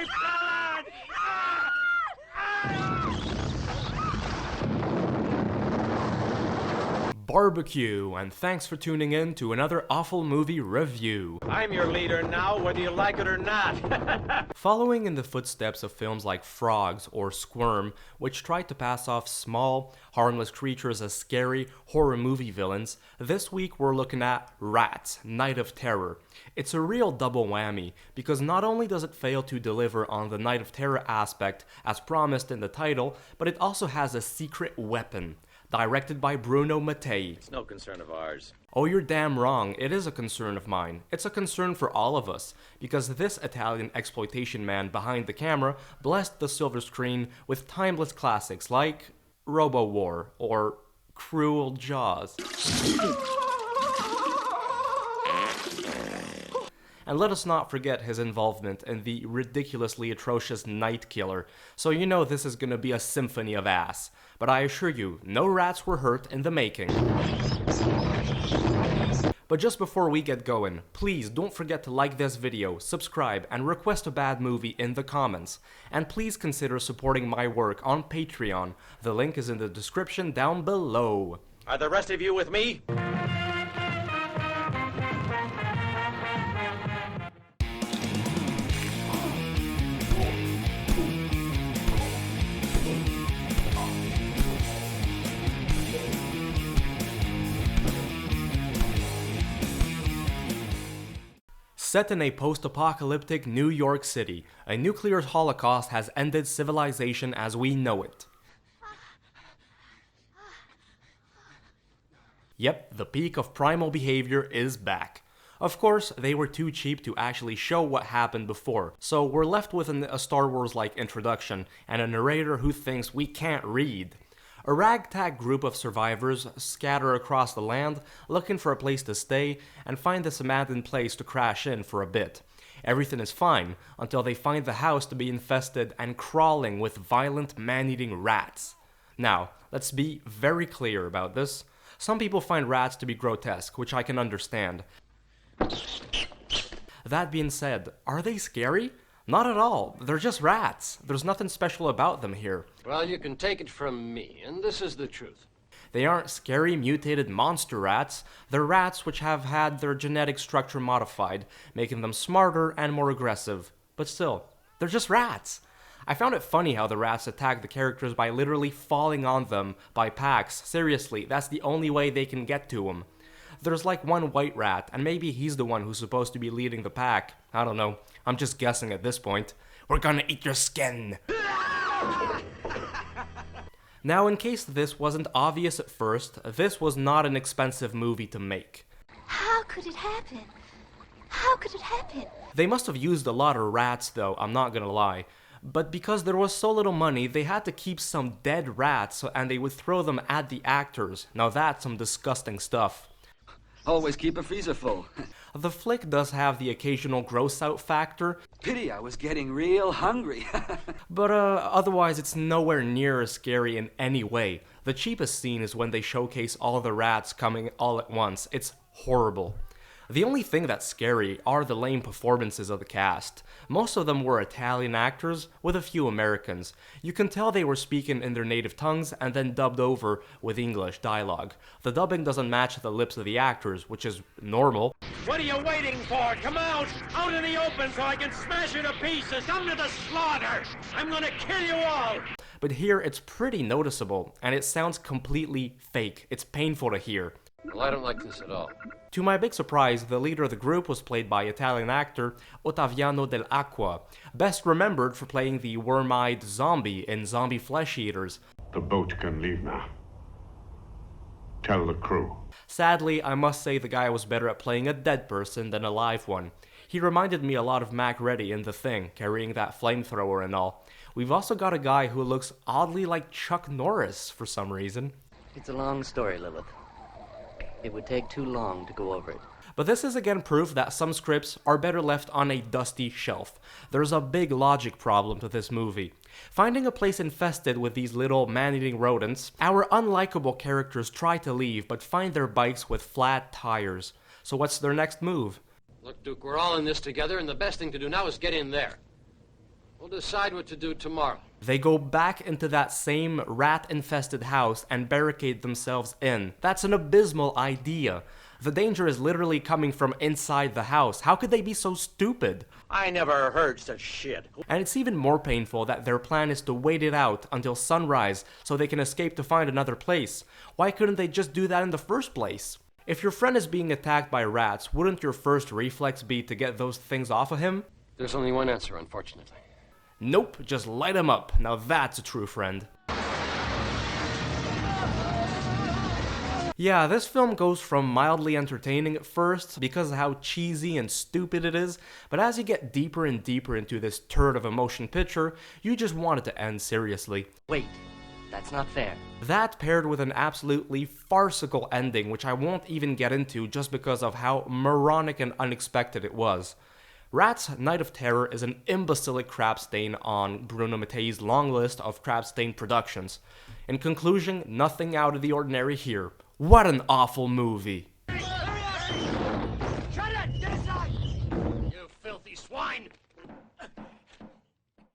my salad! Barbecue, and thanks for tuning in to another awful movie review. I'm your leader now, whether you like it or not. Following in the footsteps of films like Frogs or Squirm, which tried to pass off small, harmless creatures as scary horror movie villains, this week we're looking at Rats, Night of Terror. It's a real double whammy, because not only does it fail to deliver on the Night of Terror aspect as promised in the title, but it also has a secret weapon. Directed by Bruno Mattei. It's no concern of ours. Oh, you're damn wrong. It is a concern of mine. It's a concern for all of us, because this Italian exploitation man behind the camera blessed the silver screen with timeless classics like Robo-War or Cruel Jaws. And let us not forget his involvement in the ridiculously atrocious Night Killer, so you know this is gonna be a symphony of ass. But I assure you, no rats were hurt in the making. But just before we get going, please don't forget to like this video, subscribe, and request a bad movie in the comments. And please consider supporting my work on Patreon. The link is in the description down below. Are the rest of you with me? Set in a post-apocalyptic New York City, a nuclear holocaust has ended civilization as we know it. Yep, the peak of primal behavior is back. Of course, they were too cheap to actually show what happened before, so we're left with a Star Wars-like introduction and a narrator who thinks we can't read. A ragtag group of survivors scatter across the land, looking for a place to stay, and find this abandoned place to crash in for a bit. Everything is fine, until they find the house to be infested and crawling with violent man-eating rats. Now, let's be very clear about this. Some people find rats to be grotesque, which I can understand. That being said, are they scary? Not at all. They're just rats. There's nothing special about them here. Well, you can take it from me, and this is the truth. They aren't scary mutated monster rats. They're rats which have had their genetic structure modified, making them smarter and more aggressive. But still, they're just rats. I found it funny how the rats attack the characters by literally falling on them by packs. Seriously, that's the only way they can get to them. There's like one white rat, and maybe he's the one who's supposed to be leading the pack. I don't know. I'm just guessing at this point. We're gonna eat your skin! Now, in case this wasn't obvious at first, this was not an expensive movie to make. How could it happen? How could it happen? They must have used a lot of rats though, I'm not gonna lie. But because there was so little money, they had to keep some dead rats and they would throw them at the actors. Now that's some disgusting stuff. Always keep a freezer full. The flick does have the occasional gross out factor. Pity I was getting real hungry. But otherwise it's nowhere near as scary in any way. The cheapest scene is when they showcase all the rats coming all at once. It's horrible. The only thing that's scary are the lame performances of the cast. Most of them were Italian actors, with a few Americans. You can tell they were speaking in their native tongues and then dubbed over with English dialogue. The dubbing doesn't match the lips of the actors, which is normal. What are you waiting for? Come out! Out in the open so I can smash you to pieces! Come to the slaughter! I'm gonna kill you all! But here it's pretty noticeable, and it sounds completely fake. It's painful to hear. Well, I don't like this at all. To my big surprise, the leader of the group was played by Italian actor Ottaviano Dell'Acqua, best remembered for playing the worm-eyed zombie in Zombie Flesh Eaters. The boat can leave now. Tell the crew. Sadly, I must say the guy was better at playing a dead person than a live one. He reminded me a lot of Mac Reddy in The Thing, carrying that flamethrower and all. We've also got a guy who looks oddly like Chuck Norris for some reason. It's a long story, Lilith. It would take too long to go over it. But this is again proof that some scripts are better left on a dusty shelf. There's a big logic problem to this movie. Finding a place infested with these little man-eating rodents, our unlikable characters try to leave but find their bikes with flat tires. So what's their next move? Look, Duke, we're all in this together, and the best thing to do now is get in there. We'll decide what to do tomorrow. They go back into that same rat-infested house and barricade themselves in. That's an abysmal idea. The danger is literally coming from inside the house. How could they be so stupid? I never heard such shit. And it's even more painful that their plan is to wait it out until sunrise so they can escape to find another place. Why couldn't they just do that in the first place? If your friend is being attacked by rats, wouldn't your first reflex be to get those things off of him? There's only one answer, unfortunately. Nope, just light him up. Now that's a true friend. Yeah, this film goes from mildly entertaining at first because of how cheesy and stupid it is, but as you get deeper and deeper into this turd of a motion picture, you just want it to end seriously. Wait, that's not fair. That paired with an absolutely farcical ending, which I won't even get into just because of how moronic and unexpected it was. Rat's Night of Terror is an imbecilic crap stain on Bruno Mattei's long list of crap stain productions. In conclusion, nothing out of the ordinary here. What an awful movie!